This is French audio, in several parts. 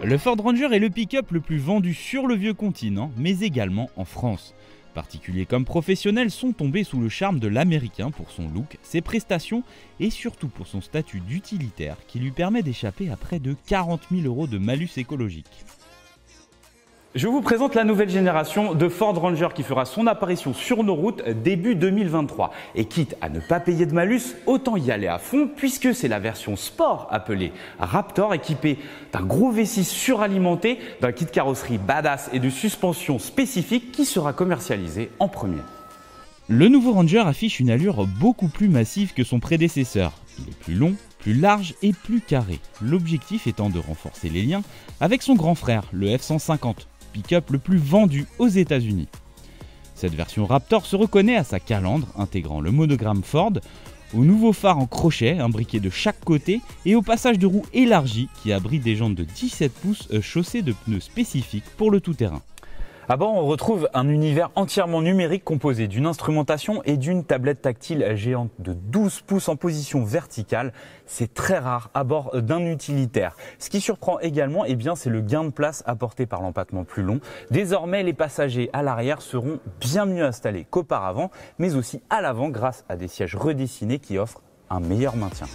Le Ford Ranger est le pick-up le plus vendu sur le vieux continent, mais également en France. Particuliers comme professionnels sont tombés sous le charme de l'américain pour son look, ses prestations et surtout pour son statut d'utilitaire qui lui permet d'échapper à près de 40 000 € de malus écologique. Je vous présente la nouvelle génération de Ford Ranger qui fera son apparition sur nos routes début 2023. Et quitte à ne pas payer de malus, autant y aller à fond puisque c'est la version sport appelée Raptor équipée d'un gros V6 suralimenté, d'un kit carrosserie badass et de suspension spécifique qui sera commercialisé en premier. Le nouveau Ranger affiche une allure beaucoup plus massive que son prédécesseur. Il est plus long, plus large et plus carré. L'objectif étant de renforcer les liens avec son grand frère, le F-150. Pick-up le plus vendu aux États-Unis. Cette version Raptor se reconnaît à sa calandre intégrant le monogramme Ford, au nouveau phare en crochet imbriqué de chaque côté et au passage de roues élargi qui abrite des jantes de 17 pouces chaussées de pneus spécifiques pour le tout-terrain. À bord, on retrouve un univers entièrement numérique composé d'une instrumentation et d'une tablette tactile géante de 12 pouces en position verticale. C'est très rare à bord d'un utilitaire. Ce qui surprend également, c'est le gain de place apporté par l'empattement plus long. Désormais, les passagers à l'arrière seront bien mieux installés qu'auparavant, mais aussi à l'avant grâce à des sièges redessinés qui offrent un meilleur maintien.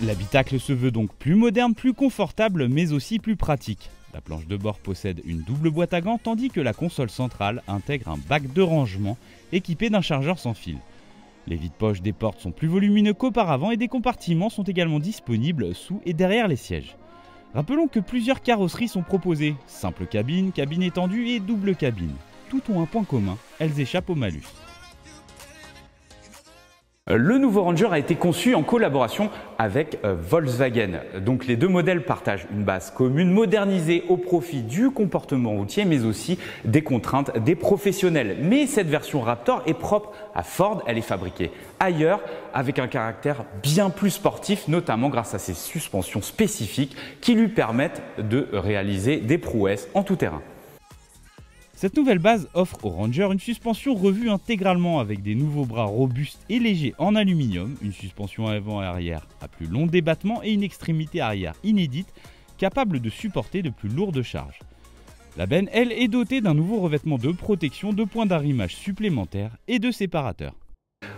L'habitacle se veut donc plus moderne, plus confortable, mais aussi plus pratique. La planche de bord possède une double boîte à gants tandis que la console centrale intègre un bac de rangement équipé d'un chargeur sans fil. Les vides-poches des portes sont plus volumineux qu'auparavant et des compartiments sont également disponibles sous et derrière les sièges. Rappelons que plusieurs carrosseries sont proposées, simple cabine, cabine étendue et double cabine. Toutes ont un point commun, elles échappent au malus. Le nouveau Ranger a été conçu en collaboration avec Volkswagen. Donc les deux modèles partagent une base commune modernisée au profit du comportement routier mais aussi des contraintes des professionnels. Mais cette version Raptor est propre à Ford, elle est fabriquée ailleurs avec un caractère bien plus sportif, notamment grâce à ses suspensions spécifiques qui lui permettent de réaliser des prouesses en tout terrain. Cette nouvelle base offre au Ranger une suspension revue intégralement avec des nouveaux bras robustes et légers en aluminium, une suspension avant et arrière à plus long débattement et une extrémité arrière inédite capable de supporter de plus lourdes charges. La benne, elle, est dotée d'un nouveau revêtement de protection, de points d'arrimage supplémentaires et de séparateurs.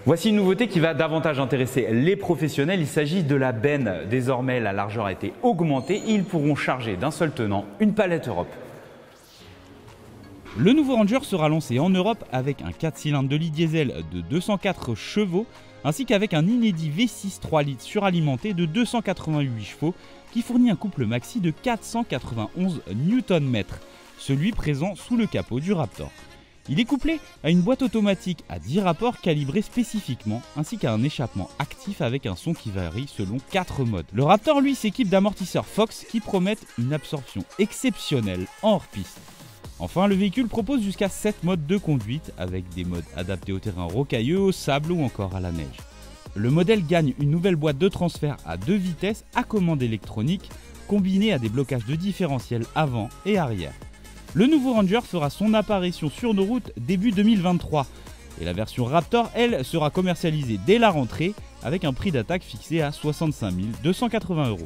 Voici une nouveauté qui va davantage intéresser les professionnels, il s'agit de la benne. Désormais, la largeur a été augmentée et ils pourront charger d'un seul tenant une palette Europe. Le nouveau Ranger sera lancé en Europe avec un 4 cylindres de lit diesel de 204 chevaux ainsi qu'avec un inédit V6 3 litres suralimenté de 288 chevaux qui fournit un couple maxi de 491 Nm, celui présent sous le capot du Raptor. Il est couplé à une boîte automatique à 10 rapports calibrée spécifiquement ainsi qu'à un échappement actif avec un son qui varie selon 4 modes. Le Raptor lui s'équipe d'amortisseurs Fox qui promettent une absorption exceptionnelle en hors-piste. Enfin, le véhicule propose jusqu'à 7 modes de conduite avec des modes adaptés au terrain rocailleux, au sable ou encore à la neige. Le modèle gagne une nouvelle boîte de transfert à 2 vitesses à commande électronique combinée à des blocages de différentiel avant et arrière. Le nouveau Ranger fera son apparition sur nos routes début 2023 et la version Raptor, elle, sera commercialisée dès la rentrée avec un prix d'attaque fixé à 65 280 €.